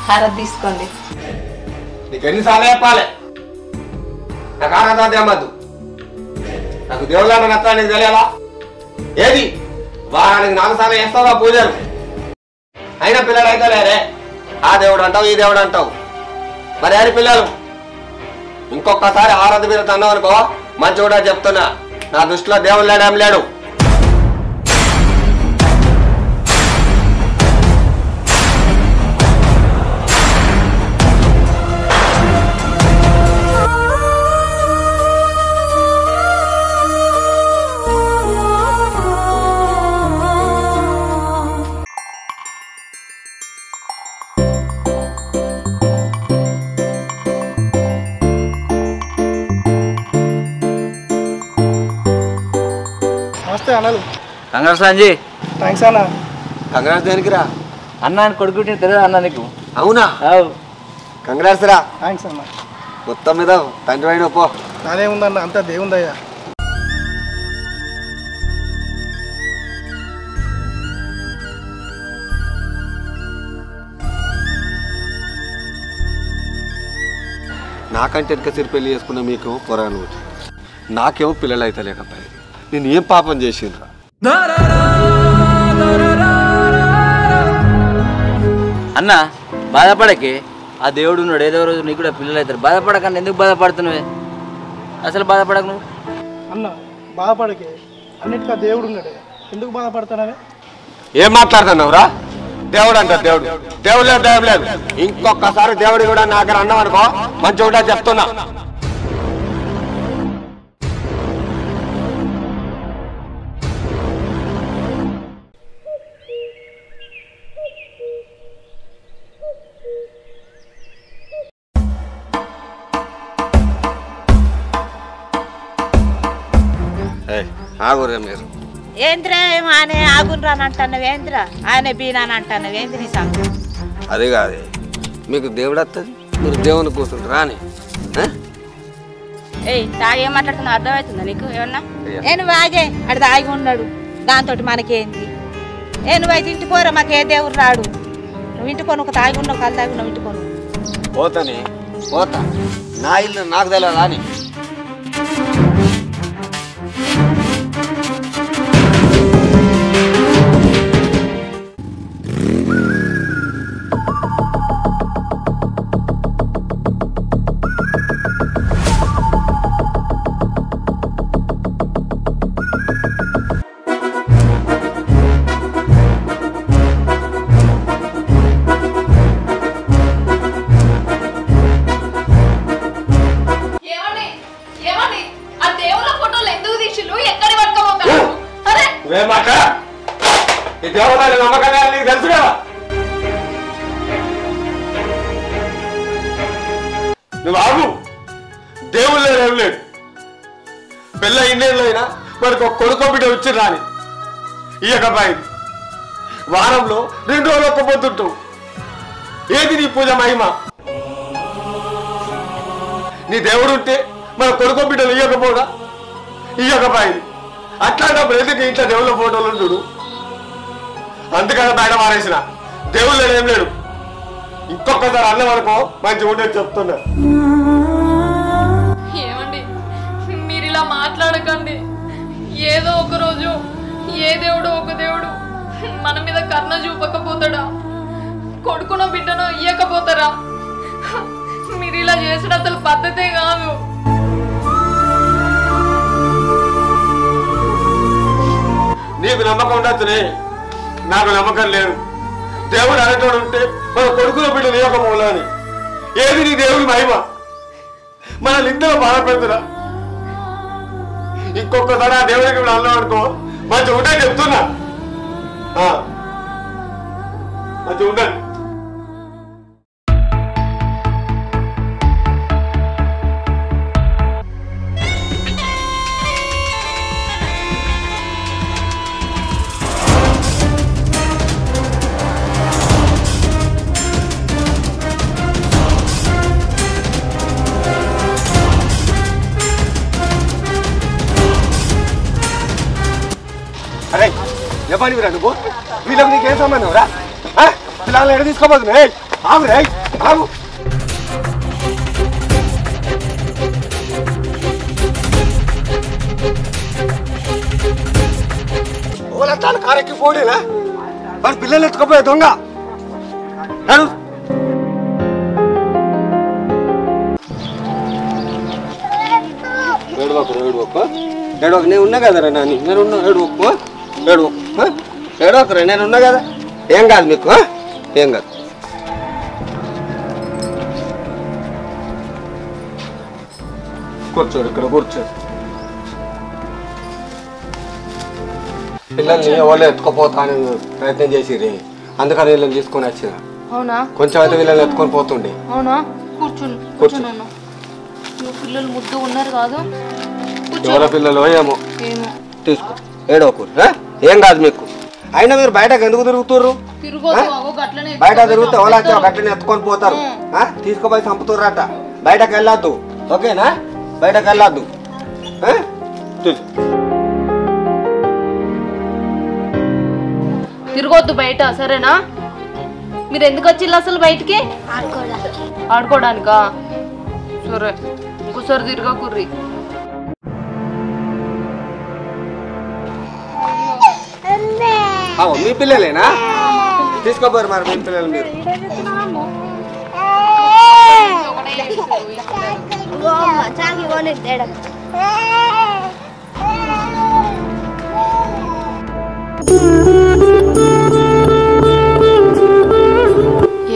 హారతి తీసుకోండి. నీకు ఎన్నిసార్లు చెప్పాలి నాకు ఆరాధన అమ్మద్దు. నాకు దేవుళ్ళ నచ్చ నీకు తెలియాలా? ఏది వారానికి 4 సార్లు చేస్తావా పూజలు? అయినా పిల్లలు అయితే లేరే. ఆ దేవుడు అంటావు, ఈ దేవుడు అంటావు. మరి అని పిల్లలు ఇంకొకసారి ఆరాధన మీద అన్నావు అనుకో, మంచి కూడా చెప్తున్నా, నా దృష్టిలో దేవుడు లేడేం లేడు. అన్నలు కంగ్రాట్స్ అంజీ. థ్యాంక్స్ అన్న. కంగ్రాట్స్ దేనికి రా? అన్న కొడుకుంటే తెలియదు అన్న నీకు? అవునా? కంగ్రాట్స్ రా. థ్యాంక్స్ అన్న. మొత్తం మీద తండ్రి అయిన పో. నాదేముందన్న, అంతా దేవుందయ్యా. నాకంటే ఎనకసిరి పెళ్లి చేసుకున్న మీకేమో పొరగను, నాకేమో పిల్లలు అయితే లేకపోయింది. నేను ఏం పాపం చేసిండ్రా? అన్న బాధపడకే, ఆ దేవుడు ఉన్నాడు, ఏదో రోజు నీకు కూడా పిల్లలు అవుతారు. బాధపడకన్నా ఎందుకు బాధపడుతున్నావే? అసలు బాధపడకు నువ్వు. అన్న బాధపడకే, అన్నిటికీ దేవుడు ఉన్నాడే, ఎందుకు బాధపడతానవే? ఏం మాట్లాడుతున్నావురా? దేవుడు అంట దేవుడు, దేవుడు లేదు, దేవుడు లేదు. ఇంకొకసారి దేవుడు కూడా నా దగ్గర అన్నాం అనుకో, మంచిగా కూడా చెప్తున్నా. ఆగురే మీరు. ఏంద్రా ఆయన ఆగునరాని అంటున్నావు? ఏంద్రా ఆయన బీనాని అంటున్నావు? ఏంది నీ సంగతి? అది కాదు, మీకు దేవుడు వస్తుంది, మీరు దేవుని కూర్చుంటారు రాని. ఏయ్ తాగేం మాట్లాడుతున్నావు? అర్థమవుతుందా నీకు ఏమన్నా? నువ్వు ఆగే, అడు తాగి ఉన్నాడు, దాంతో మనకేంది? నువ్వైతే ఇంటి పోరా, మాకే దేవుడు రాడు. నువ్వు ఇంటి పోను, ఒక తాగి ఉన్నావు, కళ్ళు తాగి ఉన్నావు, ఇంటి పోను. పోతాని పోతా, నా ఇల్లు నాకు తెలియదు రాని. తెలుసు కదా నువ్వు ఆగు. దేవుళ్ళు లేడు, ఏం లేడు. పిల్ల ఇన్నేళ్ళు అయినా మనకు ఒక కొడుకు బిడ్డ వచ్చి రాని ఇయ్యకబాయి. వారంలో 2 రోజులు ఒక్క పొద్దుంటావు. ఏది నీ పూజ మహిమ? నీ దేవుడు ఉంటే మన కొడుకు బిడ్డలు ఇయ్యకపోగా ఇయ్యకబాయి. అట్లాంటప్పుడు ఎందుకు ఇంట్లో దేవుళ్ళ ఫోటోలు చూడు. అందుకని బయట మారేసిన. దేవుళ్ళు లేడు, ఏం లేడు. ఇంకొకసారి అన్న వరకు మంచి ఉండేది చెప్తున్నా. ఏమండి మీరు ఇలా మాట్లాడకండి. ఏదో ఒక రోజు ఏ దేవుడు ఒక దేవుడు మన మీద కర్ణ చూపకపోతాడా? కొడుకునో బిడ్డనో ఇయ్యకపోతారా? మీరు ఇలా చేసిన అసలు పద్ధతే కాదు. నీకు నమ్మకం ఉండొచ్చునే, నాకు నమ్మకం లేదు. దేవుడు అనేటోడు ఉంటే మన కొడుకుల బిడ్డలు ఇవ్వకపోలే అని. ఏది నీ దేవుడి మహిమ? మనల్ని ఇద్దరు బాధపెడుతున్నా. ఇంకొకసారి ఆ దేవుడికి ఇప్పుడు అన్నాం అనుకో మంచి ఉంటే చెప్తున్నా. మంచి ఉండండి. అరే ఎవరి నువ్వు? వీళ్ళకి నీకేం సంబంధం రా? పిల్లల్ని ఎక్కడ తీసుకోబోతున్నావు? ఆగు రేయ్ ఆగు. ఓలతాను కారెక్కి పోడేనా మరి పిల్లలు ఎత్తుకుపోయే దొంగ నడు. ఏడవకు నేను ఉన్నా కదరా నాని నేనున్నా ఏడవకురా నేనున్నా కదా ఏం కాదు మీకు ఏం కాదు. కూర్చోడు ఇక్కడ కూర్చోడు. పిల్లల్ని ఎవరు ఎత్తుకుపోతాను ప్రయత్నం చేసిరి అందుకని వీళ్ళని తీసుకొని వచ్చిన. అవునా? కొంచెం అయితే వీళ్ళని ఎత్తుకొని పోతుండే. అవునా? కూర్చుని నువ్వు పిల్లలు ముద్దు ఉన్నారు కాదు. ఎవరో పిల్లలు ఏమో ఏమో తీసుకో ఏడవకూరు ఏం కాదు మీకు. అయినా మీరు బయటకు ఎందుకు తిరుగుతుర్రు? బయట తిరిగితే ఎవరు గట్టిని ఎత్తుకొని పోతారు తీసుకుపోయి చంపుతుర్రట. బయటకు వెళ్ళొద్దు ఓకేనా? బయటకు వెళ్ళొద్దు. తిరగొద్దు బయట సరేనా? మీరు ఎందుకు వచ్చిల్లు అసలు బయటికి? ఆడుకోవడానికా? సరే ఇంకోసారి తిరగకుర్రి. మీ పిల్లలేనా? తీసుకోపోరు మరి మీ పిల్లలు మీరు.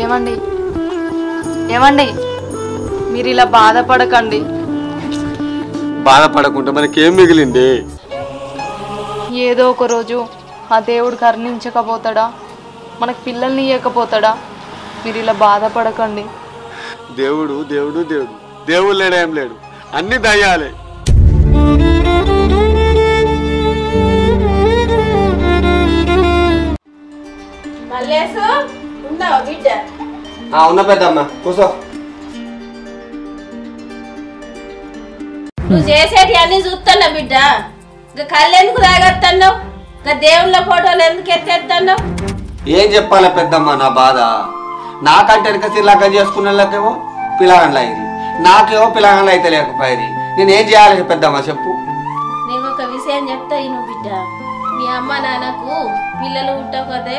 ఏమండి ఏమండి మీరు ఇలా బాధపడకండి. బాధపడకుండా మనకేం మిగిలింది? ఏదో ఒక రోజు ఆ దేవుడు కరుణించకపోతాడా? మనకు పిల్లల్ని ఇవ్వకపోతాడా? మీరు ఇలా బాధపడకండి. దేవుడు దేవుడు దేవుడు దేవుడు లేడేం లేడు అన్ని దయ్యాలే. ఉన్న పెద్దమ్మ కూర్చో. నువ్వు చేసేటి అన్ని చూస్తున్నా బిడ్డ. ఇంకా కళ్ళు ఎందుకు తాగొస్తున్నావు? ఇంకా దేవుళ్ళ ఫోటోలు ఎందుకు ఎత్తేస్తున్నావు? ఏం చెప్పాలి పెద్దమ్మ నా బాధ? నాకంటే వెనక సిర్లాకం చేసుకున్న వాళ్ళకేమో పిల్లగాండ్లు అయ్యి నాకేమో పిల్లగాండ్లు అయితే లేకపోయి నేనేం చేయాలి పెద్దమ్మ చెప్పు. నీకు ఒక విషయం చెప్తా నువ్వు బిడ్డ. మీ అమ్మ నాన్నకు పిల్లలు పుట్టకపోతే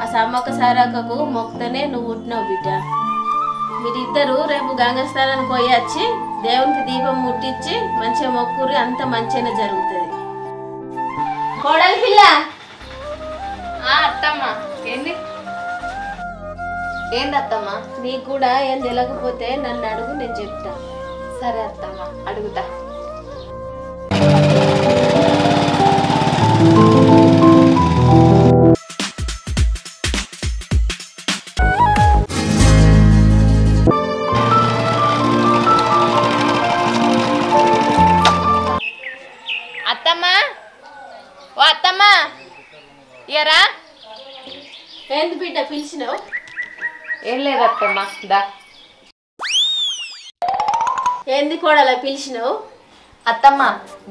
ఆ సమ్మక్క సారక్కకు మొక్కుతనే నువ్వు పుట్టినావు బిడ్డ. మీరిద్దరు రేపు గంగా స్నానానికి పోయి వచ్చి దేవునికి దీపం ముట్టించి మంచిగా మొక్కురి అంత మంచిగానే జరుగుతుంది. కోడలి పిల్ల అత్తమ్మ ఏంది అత్తమ్మ? నీకు కూడా ఏం తెలియకపోతే నన్ను అడుగు నేను చెప్తా. సరే అత్తమ్మ అడుగుతా. అత్తమ్మా ఓ అత్తమ్మా ఇయరా. ఏంది బిడ్డ పిలిచినావు? ఏం లేదు అత్తమ్మ దా. ఏంది కోడలా పిలిచినావు? అత్తమ్మ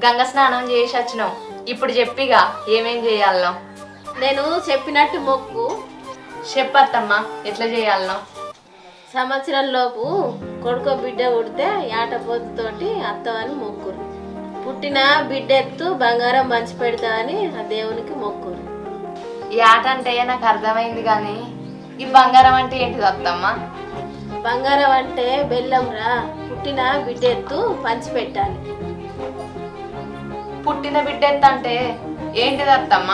గంగ స్నానం చేసి వచ్చినావు. ఇప్పుడు చెప్పిగా ఏమేం చేయాలనో. నేను చెప్పినట్టు మొక్కు. చెప్పత్తమ్మ ఎట్లా చేయాలనో. సంవత్సరం లోపు కొడుకో బిడ్డ పుడితే ఆటపోతుతోటి అత్తమని మొక్కురు. పుట్టిన బిడ్డ ఎత్తు బంగారం పంచి పెడతా అని ఆ దేవునికి మొక్కురు. ఈ ఆట అంటే నాకు అర్థమైంది కానీ ఈ బంగారం అంటే ఏంటిది అత్తమ్మ? బంగారం అంటే బెల్లం రా. పుట్టిన బిడ్డ ఎత్తు పంచి పెట్టాలి. పుట్టిన బిడ్డ ఎత్తు అంటే ఏంటిది అత్తమ్మ?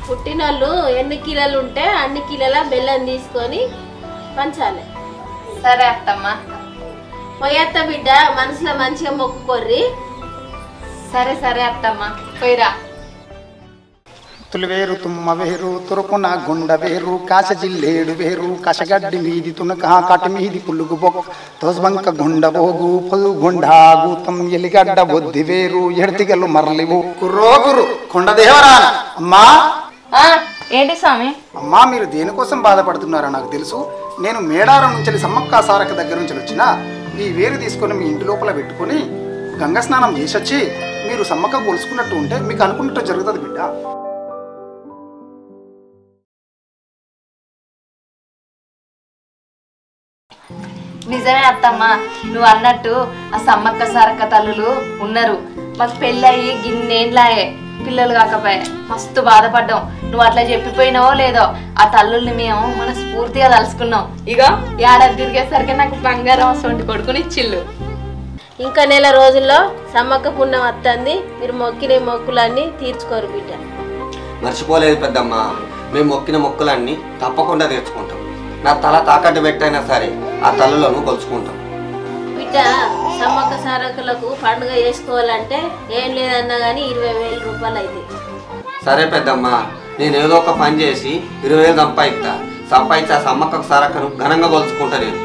పుట్టినోళ్ళు ఎన్ని కిలోలు ఉంటే అన్ని కిలోల బెల్లం తీసుకొని పంచాలి. సరే అత్తమ్మ. పోయేత్త బిడ్డ మనసులో మంచిగా మొక్కుకోర్రి. సరే సరే అత్తమ్మ పోయిరా. తులు వేరు తుమ్మ వేరు తురుకున గుండ వేరు కాశ జిల్లేడు వేరు కషగడ్డి మీది తునక కటి మీది పులుగు బొక్క తోస్బంక గుండ బోగు పొలు గుండాగూతం ఎలిగడ్డ బొద్ది వేరు ఎడతిగలు మరలివు కుర్రోగురు కొండదేవరాన. అమ్మా ఏంటి స్వామి? అమ్మా మీరు దేనికోసం బాధపడుతున్నారో నాకు తెలుసు. నేను మేడారం నుంచి సమ్మక్క సారక్క దగ్గర నుంచి వచ్చిన ఈ వేరు తీసుకొని మీ ఇంటి లోపల పెట్టుకొని గంగా స్నానం చేసొచ్చి మీరు సమ్మక్క కొలుసుకున్నట్టు ఉంటే మీకు అనుకున్నట్టు జరుగుతుంది బిడ్డ. నిజమే అత్తమ్మ, నువ్వు అన్నట్టు ఆ సమ్మక్క సారక్క తల్లులు ఉన్నారు. మాకు పెళ్ళయి గిన్నేండ్లాయే పిల్లలు కాకపోయే మస్తు బాధపడ్డాం. నువ్వు అట్లా చెప్పిపోయినావో లేదో ఆ తల్లుల్ని మేము మనస్ఫూర్తిగా తలుసుకున్నాం. ఇగో ఏడాది తిరిగేసరికి నాకు బంగారం అసలు కొడుకుని ఇచ్చిళ్ళు. ఇంకా నెల రోజుల్లో సమ్మక్క పుణ్యం వస్తుంది. మీరు మొక్కిన మొక్కులన్నీ తీర్చుకోరు బిడ్డ. మర్చిపోలేదు పెద్దమ్మ, మేము మొక్కిన మొక్కులన్నీ తప్పకుండా తీర్చుకుంటాం. నా తల తాకట్టు పెట్టైనా సరే ఆ తల్లులను కొలుచుకుంటాం. బిడ్డ సమ్మక్క సారకులకు పండుగ చేసుకోవాలంటే ఏం లేదన్నా కానీ 20,000 రూపాయలు అయితే. సరే పెద్దమ్మ, నేను ఏదో ఒక పని చేసి 20,000 సంపాదించి ఆ సమ్మక్క సారక్కను ఘనంగా కొలుచుకుంటా నేను.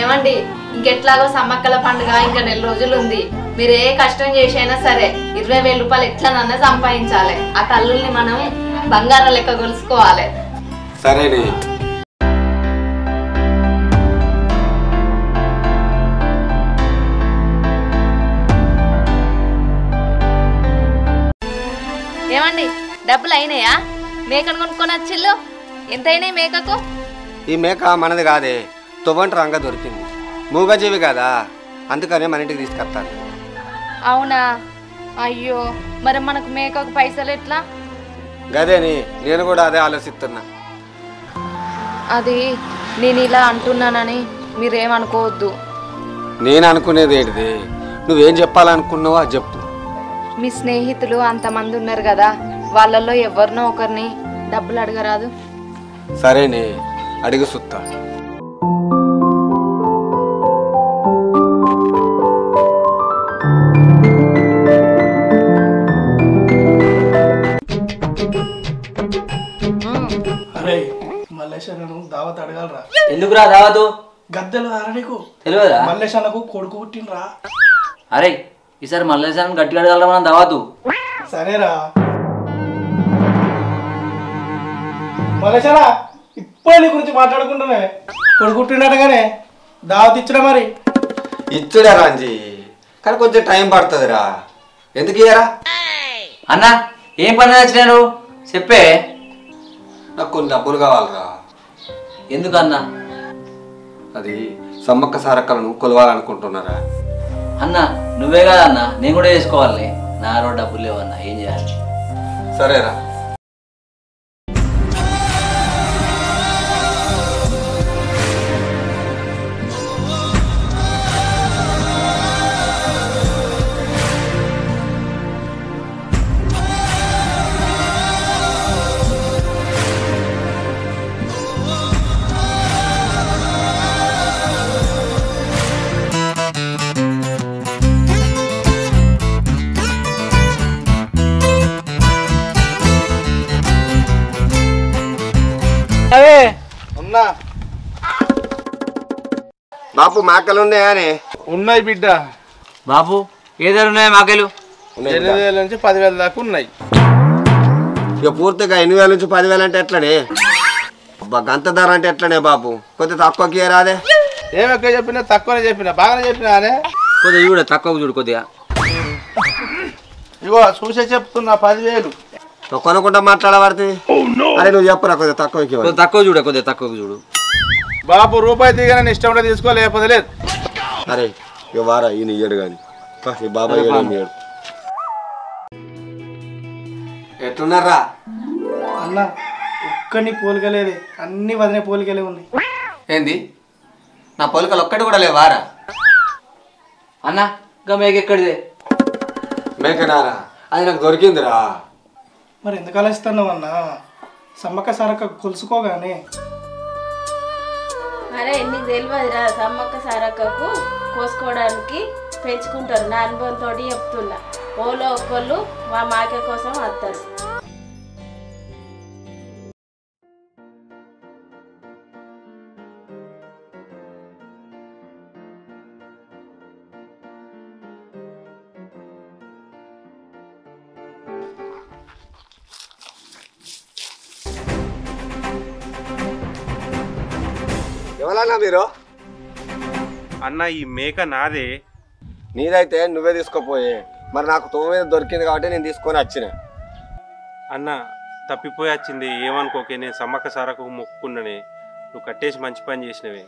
ఏమండి, ఇంకెట్లాగో సమ్మక్కల పండుగ ఇంకా నెల రోజులు ఉంది. మీరు ఏ కష్టం చేసైనా సరే 20,000 రూపాయలు ఎట్లనన్నా సంపాదించాలి. ఆ తల్లుల్ని మనం బంగారం లెక్క కొలుసుకోవాలి. సరేనే. ఏమండి, డబ్బులు అయినాయా? మేకను కొనుక్కొని వచ్చిల్లు. ఎంత అయినాయి మేకకు? ఈ మేక మనది కాదే, తొవ్వంటి రంగ దొరికింది. మూగజీవి కదా, అందుకనే మన ఇంటికి తీసుకొస్తాను. అవునా? అయ్యో, మరి మనకు మేకకు పైసలు ఎట్లా? గదేని నేను కూడా అదే ఆలోచిస్తున్నా. అది నేను ఇలా అంటున్నానని మీరేమనుకోవద్దు. నేను అనుకునేది ఏంటిది, నువ్వేం చెప్పాలనుకున్నావో అది చెప్పు. మీ స్నేహితులు అంతమంది ఉన్నారు కదా, వాళ్ళల్లో ఎవరినో ఒకరిని డబ్బులు అడగరాదు? సరేనే, అడిగి సుత్తా. అరే మల్లేశన్నను దావత్ అడగాలరా. ఎందుకురా దావతు? గద్దెలు దారా నీకు తెలియదా? మల్లేశన్నకు కొడుకు పుట్టినరా. అరే ఈసారి మల్లేశాన్ని గట్టిగా అడగలరా మనం దావతు. సరేరా మల్లేశరా, ఇప్పుడే నీ గురించి మాట్లాడుకుంటున్నా. కొడుకు పుట్టినట్టుగానే దావత్ ఇచ్చడా? మరి ఇచ్చుడా రాంజీ, కానీ కొంచెం టైం పడుతుందిరా. ఎందుకు ఇయ్యరా? అన్న ఏం పని వచ్చినాను చెప్పే. నాకు కొన్ని డబ్బులు కావాలరా. ఎందుకన్నా? అది సమ్మక్క సారక్కలను కొలవాలనుకుంటున్నారా. అన్న నువ్వే కదా అన్న, నేను కూడా చేసుకోవాలి. నారో డబ్బులు లేవన్నా, ఏం చేయాలి? సరేరా. ఉన్నా బాపు మేకలు ఉన్నాయానే? ఉన్నాయి బిడ్డ. బాబు ఏదైనా ఉన్నాయా మాకెలు? 8,000 నుంచి 10,000 దాకా ఉన్నాయి. ఇక పూర్తిగా 8,000 నుంచి 10,000 అంటే ఎట్లనే? గంత ధర అంటే ఎట్లనే బాపు? కొద్దిగా తక్కువకి రాదే? ఏమి ఎక్కువ చెప్పినా తక్కువనే చెప్పినా, బాగానే చెప్పినా అనే. కొద్దిగా చూడ తక్కువ చూడు కొద్దిగా. ఇగో చూసే చెప్తున్నా 10,000. కొనుక్కుంటా మాట్లాడబడుతుంది. అరే నువ్వు చెప్పరా కొద్దిగా తక్కువకి. కొద్దిగా తక్కువ చూడ, కొద్దిగా తక్కువ చూడు. బాబు రూపాయి దిగానే ఇష్టం ఉంటే తీసుకో, లేకపోతే లేదు. అరే ఇక వారా ఈయన ఇయ్యడు కానీ బాబాయ్ ఇయ్యడు. ఎట్లున్నారా అన్న? ఒక్కడిని పోలికలేదే, అన్ని వదిలే పోలికలే ఉన్నాయి. ఏంది నా పోలికలు ఒక్కటి కూడా లేవారా? అన్న ఇంకా మేకెక్కడిదే? మేకనారా? అది నాకు దొరికిందిరా. మరి ఎందుకు ఆలోచిస్తున్నావు అన్న? సమ్మక్క సారక్క కొలుసుకోగానే. అరే నీకు తెలియదురా, సమ్మక్క సారక్కకు కోసుకోవడానికి పెంచుకుంటారు. నా అనుభవంతో చెప్తున్నా. ఓలో ఒక్కళ్ళు మా మాకే కోసం వస్తారు. ఎవరన్నా మీరు? అన్న ఈ మేక నాదే. నీదైతే నువ్వే తీసుకోపోయే. మరి నాకు తోమ మీద దొరికింది కాబట్టి నేను తీసుకొని వచ్చిన. అన్న తప్పిపోయి వచ్చింది, ఏమనుకోకే. నేను సమ్మక్క సారకు మొక్కుకున్ననే, నువ్వు కట్టేసి మంచి పని చేసినవే.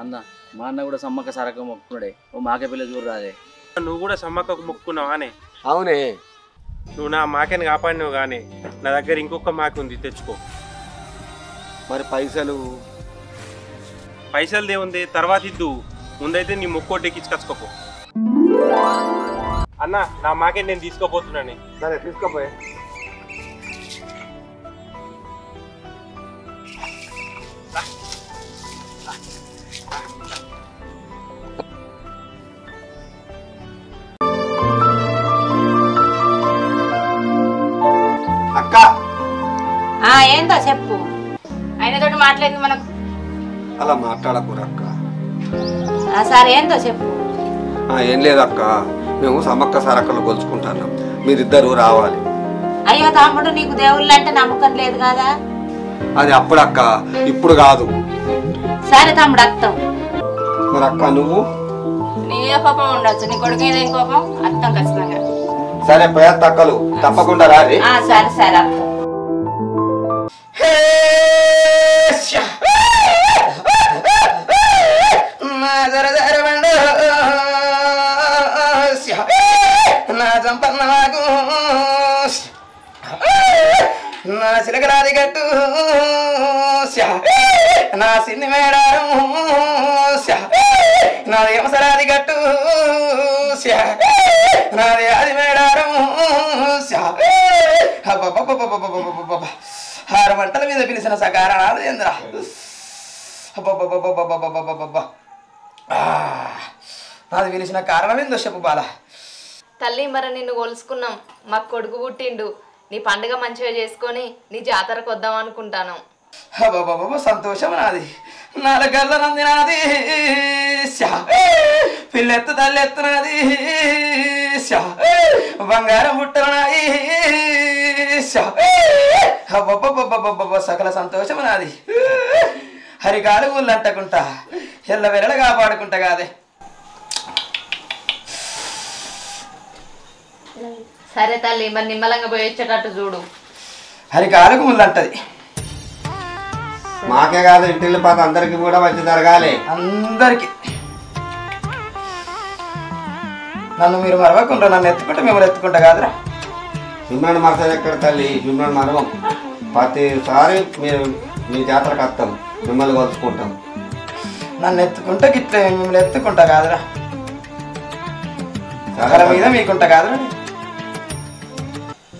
అన్న మా అన్న కూడా సమ్మక్క సారక్క మొక్కున్నాడే ఓ మాకే పిల్ల చూడు రాదే. నువ్వు కూడా సమ్మక్కకు మొక్కున్నావానే? అవునే. నువ్వు నా మాకేని కాపాడినావు కానీ నా దగ్గర ఇంకొక మాకు ఉంది, తెచ్చుకో. మరి పైసలు దేవుంది తర్వాత ఇద్దు, ముందైతే నీ మొక్కోటి ఎక్కించుకొచ్చుకోపో. అన్న నా మాకే నేను తీసుకోపోతున్నాను. సరే తీసుకోపోయే. అక్క ఏందో చెప్పు. ఆయనతోటి మాట్లాడింది మనకు. అలా మాట్లాడకూర అక్క. సరే ఏందో చెప్పు. ఏం లేదక్క, మేము సమ్మక్క సారక్కలు కొలుచుకుంటున్నాం, మీరిద్దరు రావాలి. అయ్యో తమ్ముడు, నీకు దేవుళ్ళు అంటే నమ్మకం లేదు కదా. అది అప్పుడక్క, ఇప్పుడు కాదు. సరే తమ్ముడు అత్తం. మరి అక్క నువ్వు? నీ కోపం ఉండొచ్చు, నీ కొడుకు ఏదేం కోపం అర్థం ఖచ్చితంగా. సరే ప్రయత్ అక్కలు తప్పకుండా రాలి. సరే సరే అర్థం. నా సంపన్నవాకు నా చిలకరాది గట్టు నా సిన్ని మేడారం నాది యమసరాది గట్టు నాది ఆది మేడారం 6 మంటల మీద పిలిచిన సకారణాలు ఏంద్ర. నాది పిలిచిన కారణం ఏందో చెప్పు బాల. తల్లి మరి నిన్ను కొలుసుకున్నాం, మాకు కొడుకు పుట్టిండు, నీ పండుగ మంచిగా చేసుకొని నీ జాతరకు వద్దాం అనుకుంటాను. సంతోషం నాది. 4 గల్ల నంది నాది, పిల్లెత్తు తల్లెత్తు నాది, బంగారం బుట్టలు నాది, సకల సంతోషం నాది. హరికాలు ఊళ్ళంటకుంటా ఎల్ల వెరల కాపాడుకుంటా కాదే. సరే తల్లి, మరి నిమ్మలంగా పోయి వచ్చేటట్టు చూడు. హరికాలకు ముళ్ళంటది. మాకే కాదు, ఇంటిల్లి పాత అందరికి కూడా మంచి జరగాలి. అందరికి. నన్ను మీరు మరవకుండా, నన్ను ఎత్తుకుంటే మిమ్మల్ని ఎత్తుకుంటా కాదురా. మిమ్మల్ని మరసది ఎక్కడ తల్లి, మిమ్మల్ని మరవం. ప్రతిసారి మీరు మీ జాతరకు వస్తాం, మిమ్మల్ని కొలుచుకుంటాం. నన్ను ఎత్తుకుంటే గిట్లే మిమ్మల్ని ఎత్తుకుంటా కాదురా. సకల మీద మీకుంటా కాదురా.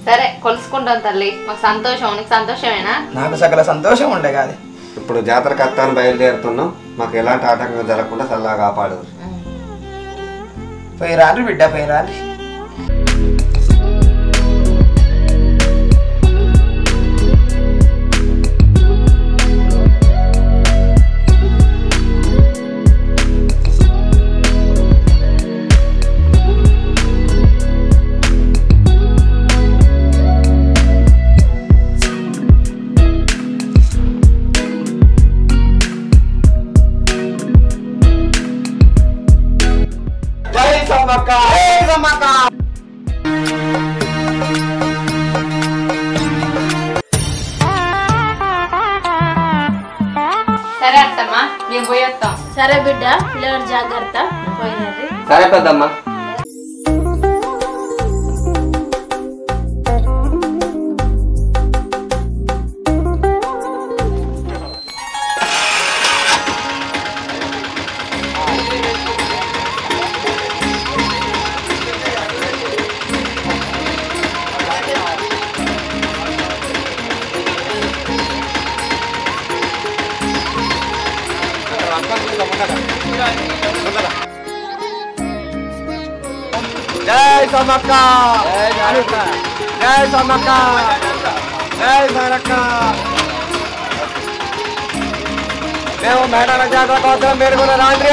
సరే కొలుసుకుంటాం తల్లి, మాకు సంతోషం. నీకు సంతోషమేనా? నాకు సకల సంతోషం ఉండే కాదు. ఇప్పుడు జాతరకు వస్తాను బయలుదేరుతున్నాం, మాకు ఎలాంటి ఆటంకం జరగకుండా చల్లగా కాపాడు. పోయి రాండ్రి బిడ్డ, పోయి రాండ్రి. సరే అత్తమ్మా, మేము పోయి వస్తాం. సరే బిడ్డ, పిల్లవాడు జాగ్రత్త. పోయినది. సరే పెద్దమ్మా. జై సమ్మక్క, జై సమ్మక్క, జై సారక్క. మేము మేడాల జాతర కోసం మీరు కూడా రాండి.